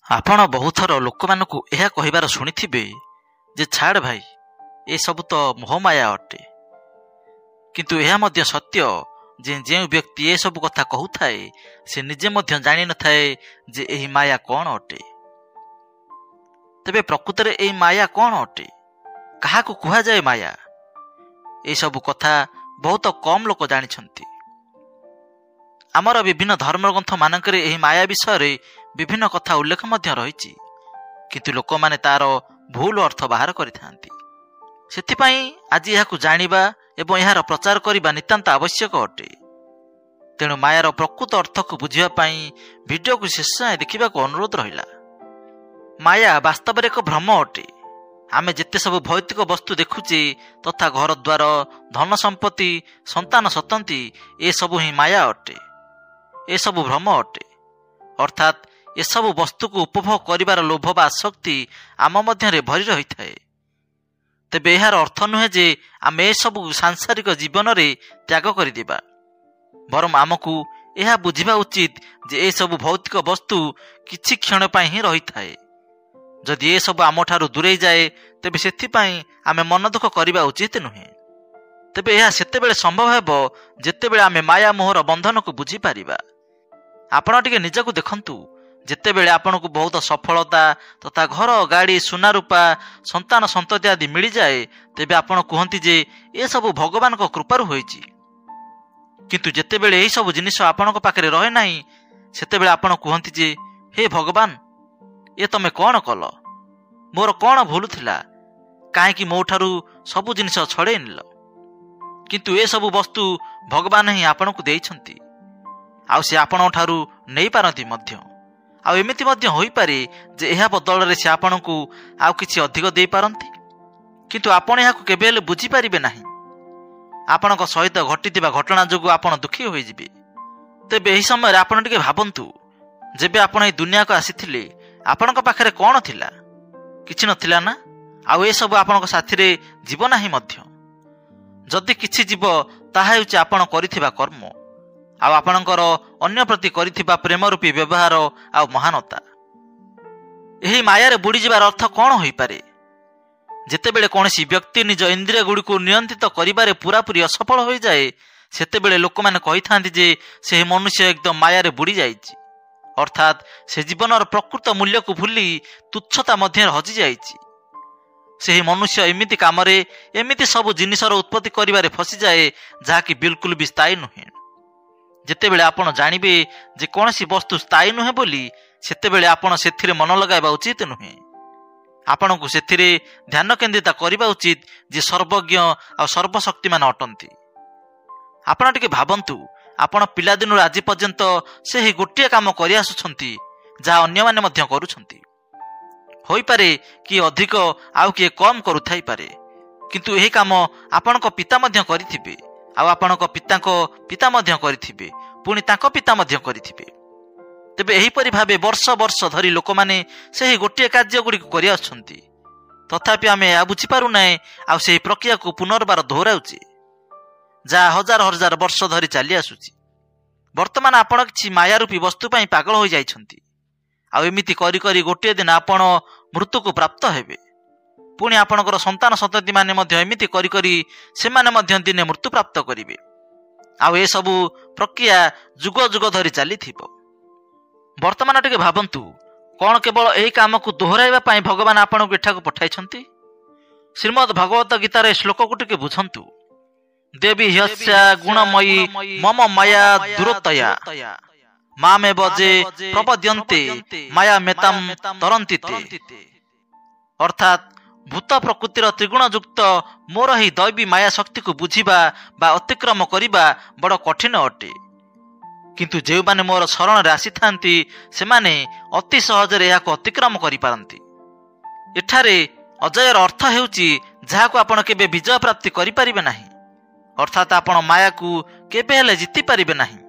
ଆପଣ ବହୁଥର ଲୋକମାନଙ୍କୁ ଏହା କହିବାର ଶୁଣିଥିବେ ଯେ ଛାଡ଼ ଭାଇ, ଏସବୁ ତ ମୋହମାୟା ଅଟେ। କିନ୍ତୁ ଏହା ମଧ୍ୟ ସତ୍ୟ ଯେ ଯେଉଁ ବ୍ୟକ୍ତି ଏସବୁ କଥା କହୁଥାଏ ସେ ନିଜେ ମଧ୍ୟ ଜାଣିନଥାଏ ଯେ ଏହି ମାୟା କ'ଣ ଅଟେ। ତେବେ ପ୍ରକୃତରେ ଏହି ମାୟା କ'ଣ ଅଟେ? କାହାକୁ କୁହାଯାଏ ମାୟା? ଏସବୁ କଥା ବହୁତ କମ୍ ଲୋକ ଜାଣିଛନ୍ତି। ଆମର ବିଭିନ୍ନ ଧର୍ମଗ୍ରନ୍ଥ ମାନଙ୍କରେ ଏହି ମାୟା ବିଷୟରେ ବିଭିନ୍ନ କଥା ଉଲ୍ଲେଖ ମଧ୍ୟ ରହିଛି, କିନ୍ତୁ ଲୋକମାନେ ତାର ଭୁଲ ଅର୍ଥ ବାହାର କରିଥାନ୍ତି। ସେଥିପାଇଁ ଆଜି ଏହାକୁ ଜାଣିବା ଏବଂ ଏହାର ପ୍ରଚାର କରିବା ନିତାନ୍ତ ଆବଶ୍ୟକ ଅଟେ। ତେଣୁ ମାୟାର ପ୍ରକୃତ ଅର୍ଥକୁ ବୁଝିବା ପାଇଁ ଭିଡ଼ିଓକୁ ଶେଷ ଯାଏଁ ଦେଖିବାକୁ ଅନୁରୋଧ ରହିଲା। ମାୟା ବାସ୍ତବରେ ଏକ ଭ୍ରମ ଅଟେ। ଆମେ ଯେତେ ସବୁ ଭୌତିକ ବସ୍ତୁ ଦେଖୁଛେ ତଥା ଘରଦ୍ୱାର, ଧନ ସମ୍ପତ୍ତି, ସନ୍ତାନ ସନ୍ତତି, ଏସବୁ ହିଁ ମାୟା ଅଟେ। ଏସବୁ ଭ୍ରମ ଅଟେ। ଅର୍ଥାତ୍ ଏସବୁ ବସ୍ତୁକୁ ଉପଭୋଗ କରିବାର ଲୋଭ ବା ଆସକ୍ତି ଆମ ମଧ୍ୟରେ ଭରି ରହିଥାଏ। ତେବେ ଏହାର ଅର୍ଥ ନୁହେଁ ଯେ ଆମେ ଏସବୁ ସାଂସାରିକ ଜୀବନରେ ତ୍ୟାଗ କରିଦେବା। ବରଂ ଆମକୁ ଏହା ବୁଝିବା ଉଚିତ ଯେ ଏସବୁ ଭୌତିକ ବସ୍ତୁ କିଛି କ୍ଷଣ ପାଇଁ ହିଁ ରହିଥାଏ। ଯଦି ଏସବୁ ଆମଠାରୁ ଦୂରେଇ ଯାଏ ତେବେ ସେଥିପାଇଁ ଆମେ ମନ ଦୁଃଖ କରିବା ଉଚିତ ନୁହେଁ। ତେବେ ଏହା ସେତେବେଳେ ସମ୍ଭବ ହେବ ଯେତେବେଳେ ଆମେ ମାୟା ମୋହର ବନ୍ଧନକୁ ବୁଝିପାରିବା। ଆପଣ ଟିକେ ନିଜକୁ ଦେଖନ୍ତୁ। ଯେତେବେଳେ ଆପଣଙ୍କୁ ବହୁତ ସଫଳତା ତଥା ଘର, ଗାଡ଼ି, ସୁନା ରୂପା, ସନ୍ତାନ ସନ୍ତତି ଆଦି ମିଳିଯାଏ ତେବେ ଆପଣ କୁହନ୍ତି ଯେ ଏସବୁ ଭଗବାନଙ୍କ କୃପାରୁ ହୋଇଛି। କିନ୍ତୁ ଯେତେବେଳେ ଏହିସବୁ ଜିନିଷ ଆପଣଙ୍କ ପାଖରେ ରହେ ନାହିଁ ସେତେବେଳେ ଆପଣ କୁହନ୍ତି ଯେ ହେ ଭଗବାନ, ଏ ତମେ କ'ଣ କଲ? ମୋର କ'ଣ ଭୁଲ ଥିଲା? କାହିଁକି ମୋ ଠାରୁ ସବୁ ଜିନିଷ ଛଡ଼େଇ ନେଲ? କିନ୍ତୁ ଏସବୁ ବସ୍ତୁ ଭଗବାନ ହିଁ ଆପଣଙ୍କୁ ଦେଇଛନ୍ତି, ଆଉ ସେ ଆପଣଙ୍କ ଠାରୁ ନେଇପାରନ୍ତି ମଧ୍ୟ। ଆଉ ଏମିତି ମଧ୍ୟ ହୋଇପାରେ ଯେ ଏହା ବଦଳରେ ସେ ଆପଣଙ୍କୁ ଆଉ କିଛି ଅଧିକ ଦେଇପାରନ୍ତି, କିନ୍ତୁ ଆପଣ ଏହାକୁ କେବେ ହେଲେ ବୁଝିପାରିବେ ନାହିଁ। ଆପଣଙ୍କ ସହିତ ଘଟିଥିବା ଘଟଣା ଯୋଗୁଁ ଆପଣ ଦୁଃଖୀ ହୋଇଯିବେ। ତେବେ ଏହି ସମୟରେ ଆପଣ ଟିକେ ଭାବନ୍ତୁ, ଯେବେ ଆପଣ ଏହି ଦୁନିଆକୁ ଆସିଥିଲେ ଆପଣଙ୍କ ପାଖରେ କ'ଣ ଥିଲା? କିଛି ନଥିଲା ନା? ଆଉ ଏସବୁ ଆପଣଙ୍କ ସାଥିରେ ଯିବ ନାହିଁ ମଧ୍ୟ। ଯଦି କିଛି ଯିବ ତାହା ହେଉଛି ଆପଣ କରିଥିବା କର୍ମ, ଆଉ ଆପଣଙ୍କର ଅନ୍ୟ ପ୍ରତି କରିଥିବା ପ୍ରେମ ରୂପୀ ବ୍ୟବହାର ଆଉ ମହାନତା। ଏହି ମାୟାରେ ବୁଡ଼ିଯିବାର ଅର୍ଥ କ'ଣ ହୋଇପାରେ? ଯେତେବେଳେ କୌଣସି ବ୍ୟକ୍ତି ନିଜ ଇନ୍ଦ୍ରିୟ ଗୁଡ଼ିକୁ ନିୟନ୍ତ୍ରିତ କରିବାରେ ପୁରାପୁରି ଅସଫଳ ହୋଇଯାଏ ସେତେବେଳେ ଲୋକମାନେ କହିଥାନ୍ତି ଯେ ସେହି ମନୁଷ୍ୟ ଏକଦମ ମାୟାରେ ବୁଡ଼ି ଯାଇଛି। ଅର୍ଥାତ୍ ସେ ଜୀବନର ପ୍ରକୃତ ମୂଲ୍ୟକୁ ଭୁଲି ତୁଚ୍ଛତା ମଧ୍ୟରେ ହଜିଯାଇଛି। ସେହି ମନୁଷ୍ୟ ଏମିତି କାମରେ, ଏମିତି ସବୁ ଜିନିଷର ଉତ୍ପତ୍ତି କରିବାରେ ଫସିଯାଏ ଯାହାକି ବିଲକୁଲ ବି ସ୍ଥାୟୀ ନୁହେଁ। ଯେତେବେଳେ ଆପଣ ଜାଣିବେ ଯେ କୌଣସି ବସ୍ତୁ ସ୍ଥାୟୀ ନୁହେଁ ବୋଲି ସେତେବେଳେ ଆପଣ ସେଥିରେ ମନ ଲଗାଇବା ଉଚିତ ନୁହେଁ। ଆପଣଙ୍କୁ ସେଥିରେ ଧ୍ୟାନ କେନ୍ଦ୍ରିତ କରିବା ଉଚିତ ଯେ ସର୍ବଜ୍ଞ ଆଉ ସର୍ବଶକ୍ତିମାନ ଅଟନ୍ତି। ଆପଣ ଟିକେ ଭାବନ୍ତୁ, ଆପଣ ପିଲାଦିନରୁ ଆଜି ପର୍ଯ୍ୟନ୍ତ ସେହି ଗୋଟିଏ କାମ କରିଆସୁଛନ୍ତି ଯାହା ଅନ୍ୟମାନେ ମଧ୍ୟ କରୁଛନ୍ତି। ହୋଇପାରେ କିଏ ଅଧିକ ଆଉ କିଏ କମ୍ କରୁଥାଇପାରେ, କିନ୍ତୁ ଏହି କାମ ଆପଣଙ୍କ ପିତା ମଧ୍ୟ କରିଥିବେ, ଆଉ ଆପଣଙ୍କ ପିତାଙ୍କ ପିତା ମଧ୍ୟ କରିଥିବେ, ପୁଣି ତାଙ୍କ ପିତା ମଧ୍ୟ କରିଥିବେ। ତେବେ ଏହିପରି ଭାବେ ବର୍ଷ ବର୍ଷ ଧରି ଲୋକମାନେ ସେହି ଗୋଟିଏ କାର୍ଯ୍ୟ ଗୁଡ଼ିକୁ କରିଆସୁଛନ୍ତି। ତଥାପି ଆମେ ଏହା ବୁଝିପାରୁନାହେଁ ଆଉ ସେହି ପ୍ରକ୍ରିୟାକୁ ପୁନର୍ବାର ଦୋହରାଉଛେ ଯାହା ହଜାର ହଜାର ବର୍ଷ ଧରି ଚାଲି ଆସୁଛି। ବର୍ତ୍ତମାନ ଆପଣ କିଛି ମାୟାରୂପୀ ବସ୍ତୁ ପାଇଁ ପାଗଳ ହୋଇଯାଇଛନ୍ତି, ଆଉ ଏମିତି କରି କରି ଗୋଟିଏ ଦିନ ଆପଣ ମୃତ୍ୟୁକୁ ପ୍ରାପ୍ତ ହେବେ। ପୁଣି ଆପଣଙ୍କର ସନ୍ତାନ ସନ୍ତତି ମାନେ ମଧ୍ୟ ଏମିତି କରି କରି ସେମାନେ ମଧ୍ୟ ଦିନେ ମୃତ୍ୟୁପ୍ରାପ୍ତ କରିବେ, ଆଉ ଏସବୁ ପ୍ରକ୍ରିୟା ଯୁଗ ଯୁଗ ଧରି ଚାଲିଥିବ। ବର୍ତ୍ତମାନ ଟିକେ ଭାବନ୍ତୁ, କ'ଣ କେବଳ ଏହି କାମକୁ ଦୋହରାଇବା ପାଇଁ ଭଗବାନ ଆପଣଙ୍କୁ ଏଠାକୁ ପଠାଇଛନ୍ତି? ଶ୍ରୀମଦ୍ ଭଗବତ ଗୀତାର ଏ ଶ୍ଲୋକକୁ ଟିକେ ବୁଝନ୍ତୁ। ଦେବୀ ହ୍ୟସ୍ୟା ଗୁଣମୟୀ ମମ ମାୟା ଦୂରତୟା ମାମେବ ଯେ ପ୍ରପଦ୍ୟନ୍ତେ ମାୟା ମେତାମ୍ ତରନ୍ତି ତେ। ଅର୍ଥାତ୍ ଭୂତ ପ୍ରକୃତିର ତ୍ରିଗୁଣ ଯୁକ୍ତ ମୋର ଏହି ଦୈବୀ ମାୟା ଶକ୍ତିକୁ ବୁଝିବା ବା ଅତିକ୍ରମ କରିବା ବଡ଼ କଠିନ ଅଟେ, କିନ୍ତୁ ଯେଉଁମାନେ ମୋର ଶରଣରେ ଆସିଥାନ୍ତି ସେମାନେ ଅତି ସହଜରେ ଏହାକୁ ଅତିକ୍ରମ କରିପାରନ୍ତି। ଏଠାରେ ଅଜୟର ଅର୍ଥ ହେଉଛି ଯାହାକୁ ଆପଣ କେବେ ବିଜୟ ପ୍ରାପ୍ତି କରିପାରିବେ ନାହିଁ। ଅର୍ଥାତ୍ ଆପଣ ମାୟାକୁ କେବେ ହେଲେ ଜିତିପାରିବେ ନାହିଁ।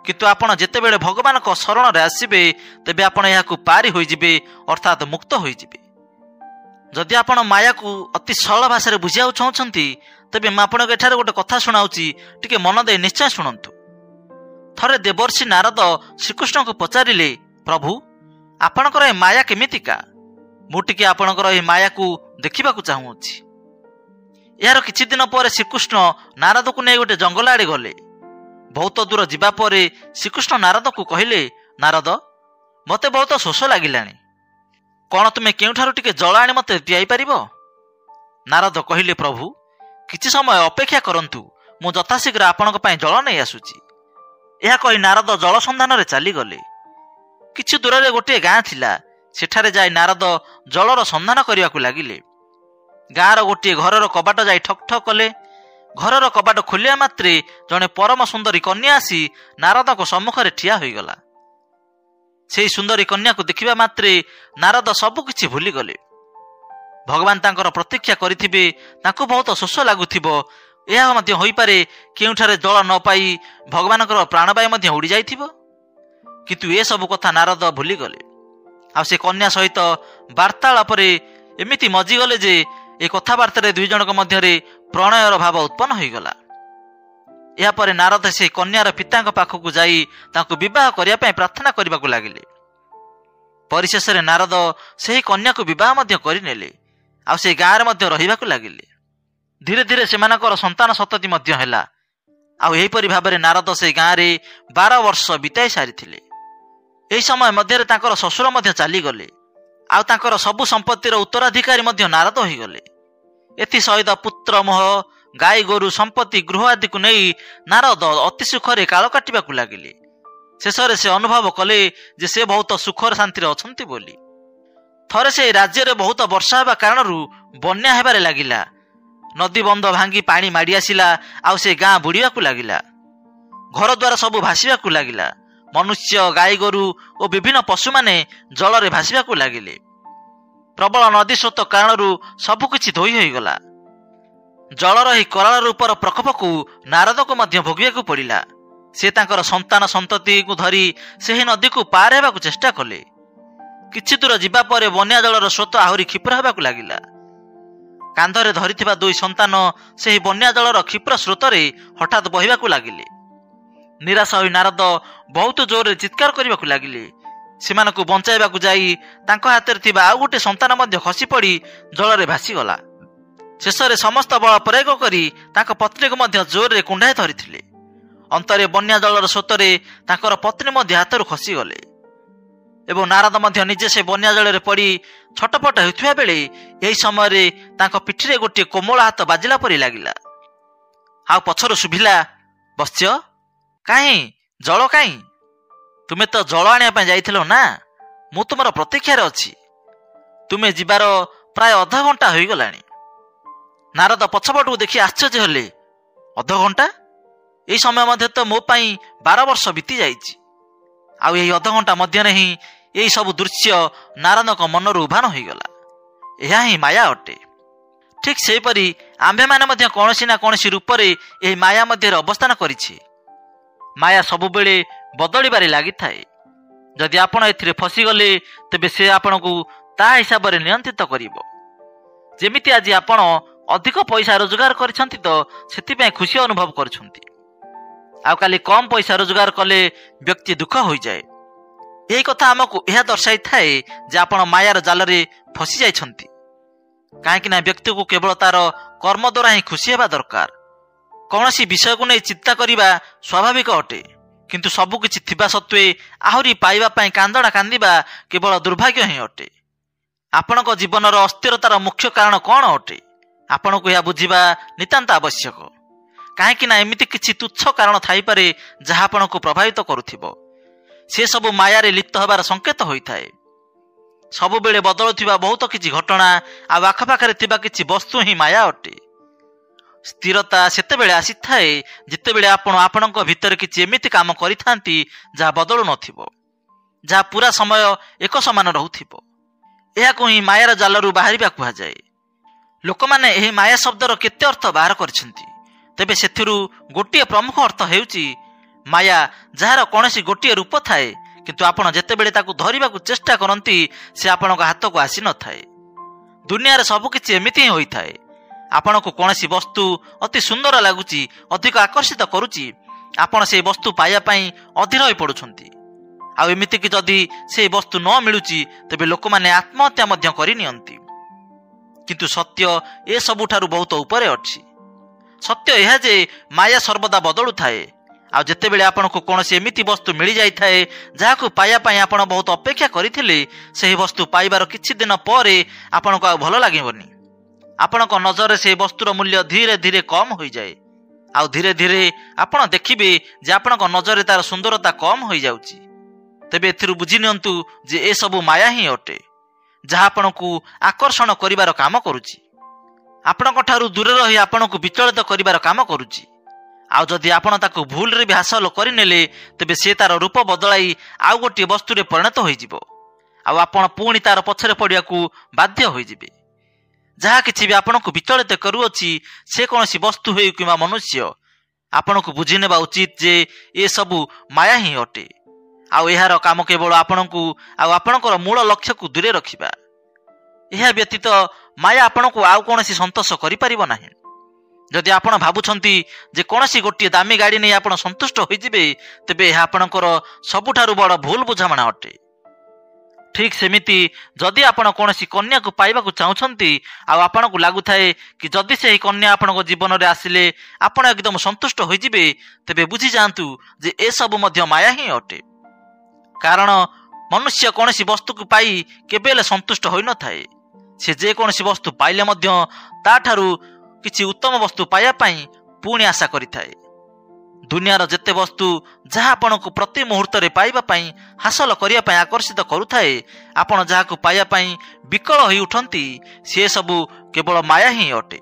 କିନ୍ତୁ ଆପଣ ଯେତେବେଳେ ଭଗବାନଙ୍କ ଶରଣରେ ଆସିବେ ତେବେ ଆପଣ ଏହାକୁ ପାରି ହୋଇଯିବେ, ଅର୍ଥାତ୍ ମୁକ୍ତ ହୋଇଯିବେ। ଯଦି ଆପଣ ମାୟାକୁ ଅତି ସରଳ ଭାଷାରେ ବୁଝିବାକୁ ଚାହୁଁଛନ୍ତି ତେବେ ମୁଁ ଆପଣଙ୍କୁ ଏଠାରେ ଗୋଟେ କଥା ଶୁଣାଉଛି, ଟିକେ ମନ ଦେଇ ନିଶ୍ଚୟ ଶୁଣନ୍ତୁ। ଥରେ ଦେବର୍ଷି ନାରଦ ଶ୍ରୀକୃଷ୍ଣଙ୍କୁ ପଚାରିଲେ, ପ୍ରଭୁ ଆପଣଙ୍କର ଏ ମାୟା କେମିତିକା? ମୁଁ ଟିକେ ଆପଣଙ୍କର ଏହି ମାୟାକୁ ଦେଖିବାକୁ ଚାହୁଁଅଛି। ଏହାର କିଛି ଦିନ ପରେ ଶ୍ରୀକୃଷ୍ଣ ନାରଦକୁ ନେଇ ଗୋଟେ ଜଙ୍ଗଲ ଆଡ଼େ ଗଲେ। ବହୁତ ଦୂର ଯିବା ପରେ ଶ୍ରୀକୃଷ୍ଣ ନାରଦକୁ କହିଲେ, ନାରଦ, ମୋତେ ବହୁତ ଶୋଷ ଲାଗିଲାଣି। କ'ଣ ତୁମେ କେଉଁଠାରୁ ଟିକେ ଜଳ ଆଣି ମୋତେ ପିଆଇ ପାରିବ? ନାରଦ କହିଲେ, ପ୍ରଭୁ, କିଛି ସମୟ ଅପେକ୍ଷା କରନ୍ତୁ, ମୁଁ ଯଥାଶୀଘ୍ର ଆପଣଙ୍କ ପାଇଁ ଜଳ ନେଇ ଆସୁଛି। ଏହା କହି ନାରଦ ଜଳ ସନ୍ଧାନରେ ଚାଲିଗଲେ। କିଛି ଦୂରରେ ଗୋଟିଏ ଗାଁ ଥିଲା। ସେଠାରେ ଯାଇ ନାରଦ ଜଳର ସନ୍ଧାନ କରିବାକୁ ଲାଗିଲେ। ଗାଁର ଗୋଟିଏ ଘରର କବାଟ ଯାଇ ଠକ୍ ଠକ୍ କଲେ। ଘରର କବାଟ ଖୋଲିବା ମାତ୍ରେ ଜଣେ ପରମ ସୁନ୍ଦରୀ କନ୍ୟା ଆସି ନାରଦଙ୍କ ସମ୍ମୁଖରେ ଠିଆ ହୋଇଗଲା। ସେହି ସୁନ୍ଦରୀ କନ୍ୟାକୁ ଦେଖିବା ମାତ୍ରେ ନାରଦ ସବୁ କିଛି ଭୁଲିଗଲେ। ଭଗବାନ ତାଙ୍କର ପ୍ରତୀକ୍ଷା କରିଥିବେ, ତାଙ୍କୁ ବହୁତ ଶୋଷ ଲାଗୁଥିବ। ଏହା ମଧ୍ୟ ହୋଇପାରେ କେଉଁଠାରେ ଜଳ ନ ପାଇ ଭଗବାନଙ୍କର ପ୍ରାଣବାୟୁ ମଧ୍ୟ ଉଡ଼ି ଯାଇଥିବ। କିନ୍ତୁ ଏସବୁ କଥା ନାରଦ ଭୁଲିଗଲେ। ଆଉ ସେ କନ୍ୟା ସହିତ ବାର୍ତ୍ତାଳାପରେ ଏମିତି ମଜିଗଲେ ଯେ ଏ କଥାବାର୍ତ୍ତାରେ ଦୁଇ ଜଣଙ୍କ ମଧ୍ୟରେ ପ୍ରଣୟର ଭାବ ଉତ୍ପନ୍ନ ହୋଇଗଲା। ଏହାପରେ ନାରଦ ସେହି କନ୍ୟାର ପିତାଙ୍କ ପାଖକୁ ଯାଇ ତାଙ୍କୁ ବିବାହ କରିବା ପାଇଁ ପ୍ରାର୍ଥନା କରିବାକୁ ଲାଗିଲେ। ପରିଶେଷରେ ନାରଦ ସେହି କନ୍ୟାକୁ ବିବାହ ମଧ୍ୟ କରିନେଲେ। ଆଉ ସେହି ଗାଁରେ ମଧ୍ୟ ରହିବାକୁ ଲାଗିଲେ। ଧୀରେ ଧୀରେ ସେମାନଙ୍କର ସନ୍ତାନ ସନ୍ତତି ମଧ୍ୟ ହେଲା। ଆଉ ଏହିପରି ଭାବରେ ନାରଦ ସେହି ଗାଁରେ 12 ବର୍ଷ ବିତାଇ ସାରିଥିଲେ। ଏହି ସମୟ ମଧ୍ୟରେ ତାଙ୍କର ଶ୍ୱଶୁର ମଧ୍ୟ ଚାଲିଗଲେ। ଆଉ ତାଙ୍କର ସବୁ ସମ୍ପତ୍ତିର ଉତ୍ତରାଧିକାରୀ ମଧ୍ୟ ନାରଦ ହୋଇଗଲେ। ଏଥିସହିତ ପୁତ୍ର ମୋହ, ଗାଈ ଗୋରୁ, ସମ୍ପତ୍ତି, ଗୃହ ଆଦିକୁ ନେଇ ନାରଦ ଅତି ସୁଖରେ କାଳ କାଟିବାକୁ ଲାଗିଲେ। ଶେଷରେ ସେ ଅନୁଭବ କଲେ ଯେ ସେ ବହୁତ ସୁଖର ଶାନ୍ତିରେ ଅଛନ୍ତି ବୋଲି। ଥରେ ସେ ରାଜ୍ୟରେ ବହୁତ ବର୍ଷା ହେବା କାରଣରୁ ବନ୍ୟା ହେବାରେ ଲାଗିଲା। ନଦୀ ବନ୍ଧ ଭାଙ୍ଗି ପାଣି ମାଡ଼ି ଆସିଲା। ଆଉ ସେ ଗାଁ ବୁଡ଼ିବାକୁ ଲାଗିଲା। ଘରଦ୍ୱାର ସବୁ ଭାସିବାକୁ ଲାଗିଲା। ମନୁଷ୍ୟ, ଗାଈ ଗୋରୁ ଓ ବିଭିନ୍ନ ପଶୁମାନେ ଜଳରେ ଭାସିବାକୁ ଲାଗିଲେ। ପ୍ରବଳ ନଦୀ ସ୍ରୋତ କାରଣରୁ ସବୁକିଛି ଧୋଇ ହୋଇଗଲା। ଜଳର ଏହି କରାଳ ରୂପର ପ୍ରକୋପକୁ ନାରଦକୁ ମଧ୍ୟ ଭୋଗିବାକୁ ପଡ଼ିଲା। ସେ ତାଙ୍କର ସନ୍ତାନ ସନ୍ତତିକୁ ଧରି ସେହି ନଦୀକୁ ପାର ହେବାକୁ ଚେଷ୍ଟା କଲେ। କିଛି ଦୂର ଯିବା ପରେ ବନ୍ୟା ଜଳର ସ୍ରୋତ ଆହୁରି କ୍ଷିପ୍ର ହେବାକୁ ଲାଗିଲା। କାନ୍ଧରେ ଧରିଥିବା ଦୁଇ ସନ୍ତାନ ସେହି ବନ୍ୟା ଜଳର କ୍ଷିପ୍ର ସ୍ରୋତରେ ହଠାତ୍ ବହିବାକୁ ଲାଗିଲେ। ନିରାଶ ହୋଇ ନାରଦ ବହୁତ ଜୋରରେ ଚିତ୍କାର କରିବାକୁ ଲାଗିଲେ। ସେମାନଙ୍କୁ ବଞ୍ଚାଇବାକୁ ଯାଇ ତାଙ୍କ ହାତରେ ଥିବା ଆଉ ଗୋଟିଏ ସନ୍ତାନ ମଧ୍ୟ ଖସି ପଡ଼ି ଜଳରେ ଭାସିଗଲା। ଶେଷରେ ସମସ୍ତ ବଳ ପ୍ରୟୋଗ କରି ତାଙ୍କ ପତ୍ନୀକୁ ମଧ୍ୟ ଜୋରରେ କୁଣ୍ଢାଇ ଧରିଥିଲେ। ଅନ୍ତରେ ବନ୍ୟା ଜଳର ସ୍ରୋତରେ ତାଙ୍କର ପତ୍ନୀ ମଧ୍ୟ ହାତରୁ ଖସିଗଲେ ଏବଂ ନାରଦ ମଧ୍ୟ ନିଜେ ସେ ବନ୍ୟା ଜଳରେ ପଡ଼ି ଛଟପଟ ହେଉଥିବା ବେଳେ ଏହି ସମୟରେ ତାଙ୍କ ପିଠିରେ ଗୋଟିଏ କୋମଳ ହାତ ବାଜିଲା ପରି ଲାଗିଲା। ଆଉ ପଛରୁ ଶୁଭିଲା, ବତ୍ସ, କାହିଁ ଜଳ କାହିଁ? ତୁମେ ତ ଜଳ ଆଣିବା ପାଇଁ ଯାଇଥିଲ ନା? ମୁଁ ତୁମର ପ୍ରତୀକ୍ଷାରେ ଅଛି। ତୁମେ ଯିବାର ପ୍ରାୟ ଅଧଘଣ୍ଟା ହୋଇଗଲାଣି। ନାରଦ ପଛପଟକୁ ଦେଖି ଆଶ୍ଚର୍ଯ୍ୟ ହେଲେ। ଅଧଘଣ୍ଟା? ଏହି ସମୟ ମଧ୍ୟ ତ ମୋ ପାଇଁ 12 ବର୍ଷ ବିତି ଯାଇଛି। ଆଉ ଏହି ଅଧଘଣ୍ଟା ମଧ୍ୟରେ ହିଁ ଏହି ସବୁ ଦୃଶ୍ୟ ନାରଦଙ୍କ ମନରୁ ଉଭାନ ହୋଇଗଲା। ଏହା ହିଁ ମାୟା ଅଟେ। ଠିକ୍ ସେହିପରି ଆମ୍ଭେମାନେ ମଧ୍ୟ କୌଣସି ନା କୌଣସି ରୂପରେ ଏହି ମାୟା ମଧ୍ୟରେ ଅବସ୍ଥାନ କରିଛେ। ମାୟା ସବୁବେଳେ ବଦଳିବାରେ ଲାଗିଥାଏ। ଯଦି ଆପଣ ଏଥିରେ ଫସିଗଲେ ତେବେ ସେ ଆପଣଙ୍କୁ ତାହା ହିସାବରେ ନିୟନ୍ତ୍ରିତ କରିବ। ଯେମିତି ଆଜି ଆପଣ ଅଧିକ ପଇସା ରୋଜଗାର କରିଛନ୍ତି ତ ସେଥିପାଇଁ ଖୁସି ଅନୁଭବ କରୁଛନ୍ତି। ଆଉ କାଲି କମ୍ ପଇସା ରୋଜଗାର କଲେ ବ୍ୟକ୍ତି ଦୁଃଖ ହୋଇଯାଏ। ଏହି କଥା ଆମକୁ ଏହା ଦର୍ଶାଇଥାଏ ଯେ ଆପଣ ମାୟାର ଜାଲରେ ଫସି ଯାଇଛନ୍ତି। କାହିଁକି ନା ବ୍ୟକ୍ତିକୁ କେବଳ ତାର କର୍ମ ଦ୍ୱାରା ହିଁ ଖୁସି ହେବା ଦରକାର। କୌଣସି ବିଷୟକୁ ନେଇ ଚିନ୍ତା କରିବା ସ୍ୱାଭାବିକ ଅଟେ, କିନ୍ତୁ ସବୁକିଛି ଥିବା ସତ୍ତ୍ୱେ ଆହୁରି ପାଇବା ପାଇଁ କାନ୍ଦଣା କାନ୍ଦିବା କେବଳ ଦୁର୍ଭାଗ୍ୟ ହିଁ ଅଟେ। ଆପଣଙ୍କ ଜୀବନର ଅସ୍ଥିରତାର ମୁଖ୍ୟ କାରଣ କ'ଣ ଅଟେ? ଆପଣଙ୍କୁ ଏହା ବୁଝିବା ନିତାନ୍ତ ଆବଶ୍ୟକ। କାହିଁକି ନା ଏମିତି କିଛି ତୁଚ୍ଛ କାରଣ ଥାଇପାରେ ଯାହା ଆପଣଙ୍କୁ ପ୍ରଭାବିତ କରୁଥିବ। ସେସବୁ ମାୟାରେ ଲିପ୍ତ ହେବାର ସଂକେତ ହୋଇଥାଏ। ସବୁବେଳେ ବଦଳୁଥିବା ବହୁତ କିଛି ଘଟଣା ଆଉ ଆଖପାଖରେ ଥିବା କିଛି ବସ୍ତୁ ହିଁ ମାୟା ଅଟେ। ସ୍ଥିରତା ସେତେବେଳେ ଆସିଥାଏ ଯେତେବେଳେ ଆପଣ ଆପଣଙ୍କ ଭିତରେ କିଛି ଏମିତି କାମ କରିଥାନ୍ତି ଯାହା ବଦଳୁ ନଥିବ, ଯାହା ପୁରା ସମୟ ଏକ ସମାନ ରହୁଥିବ। ଏହାକୁ ହିଁ ମାୟାର ଜାଲରୁ ବାହାରିବା କୁହାଯାଏ। ଲୋକମାନେ ଏହି ମାୟା ଶବ୍ଦର କେତେ ଅର୍ଥ ବାହାର କରିଛନ୍ତି, ତେବେ ସେଥିରୁ ଗୋଟିଏ ପ୍ରମୁଖ ଅର୍ଥ ହେଉଛି ମାୟା, ଯାହାର କୌଣସି ଗୋଟିଏ ରୂପ ଥାଏ, କିନ୍ତୁ ଆପଣ ଯେତେବେଳେ ତାକୁ ଧରିବାକୁ ଚେଷ୍ଟା କରନ୍ତି ସେ ଆପଣଙ୍କ ହାତକୁ ଆସିନଥାଏ। ଦୁନିଆରେ ସବୁକିଛି ଏମିତି ହିଁ ହୋଇଥାଏ। ଆପଣଙ୍କୁ କୌଣସି ବସ୍ତୁ ଅତି ସୁନ୍ଦର ଲାଗୁଛି, ଅଧିକ ଆକର୍ଷିତ କରୁଛି, ଆପଣ ସେହି ବସ୍ତୁ ପାଇବା ପାଇଁ ଅଧୀର ହୋଇ ପଡ଼ୁଛନ୍ତି। आमतीक जदि से वस्तु न मिलूची तेबे लोक मैंने आत्महत्या मध्य करनियंती। किंतु सत्य ए सबुठारु बहुत उपरे अछि। सत्य यह जे माया सर्वदा बदलु थाए। आ जेतेबेले आपनको कोनोसी एमिति वस्तु मिल जाई थाए जाहाकु पाया पई आपण बहुत अपेक्षा करिथिले सेही वस्तु पाइबार किछि दिन परे आपनको आ भलो लागिबोनी। आपनको नजर से वस्तुर मूल्य धीरे धीरे कम होई जाए। आ धीरे धीरे आपण देखिबे जे आपनको नजर तार सुंदरता कम होई जाउची। तेबे एथिरु बुझि नियंतु जे ए सब माया ही अटे जहा आपनको आकर्षण करिवार काम करूची। आपनको ठारु दूर रही आपनको विचलित करिवार काम करूची। आउ जदि आपण ताकू भूल रे भी हासिल करिनेले तेबे से तार रूप बदलाई आउ गोटे वस्तु रे परिणत होई जिवो। आउ आपण पुणी तार पछरे पड़िया को बाध्य होई जिवे। जहा किछि भी आपनको विचलित करूअछि से कोनोसी वस्तु होई किबा मनुष्य आपनको बुझि नेबा उचित जे ए सबु माया ही अटे। आउ एहार काम केवल आपनको आउ आपणकर मूल लक्ष्य को दूरे रखिबा। एहा व्यतीत माया आपनको आउ कोनोसी संतोष करि परिबो नाही। जदि आपण भाबुछंती जे कोनोसी गोटे दामी गाड़ी नै आपण संतुष्ट होई जिवे तेबे एहा आपणकर सबुठारु बड़ भूल बुझामणा अटे। ठीक सेमिति जदि आपण कोनोसी कन्या को पाइबा को चाहुछंती आ आपनको लागुथाए कि जदि सेही कन्या आपनको जीवन रे आसिले आपण एकदम संतुष्ट होई जिवे तेबे बुझि जांतु जे ए सब मध्य माया ही अटे। कारण मनुष्य कोनोसी वस्तु को पाई केबेले संतुष्ट होई न थाए। से जे कोनोसी वस्तु पाइले मध्य ताठारु किछि उत्तम वस्तु पाया पाई पुणी आशा करिथाए। दुनियार जेते वस्तु जहा आपनको प्रति मुहूर्त रे पाइबा पाई हासिल करिया पाई आकर्षित करुथाए आपण जहाकु पाया पाई विकल होई उठंती से सबु केवल माया ही अटे।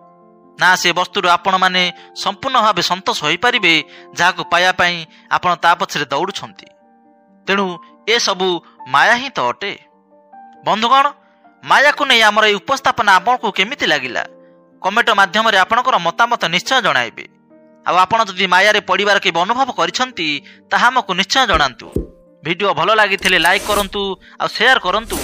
ना से वस्तु आपण माने संपूर्ण भावे संतोष होई परिबे जहाकु पाया पाई आपण ता पछरे दौडुछंती। तेणु ए सबु माया ही तो अटे। बंधुगण, माया को नै हमर ए उपस्थापना आपनको केमिति लागिला कमेंट माध्यम रे आपणकर मतामत निश्चय जणाइबे। आ आपण जदि माया रे पडिबार के अनुभव करिसंती ताहा हमकु निश्चय जणांतु। वीडियो भलो लागिथिले लाइक करंतु आ शेयर करंतु।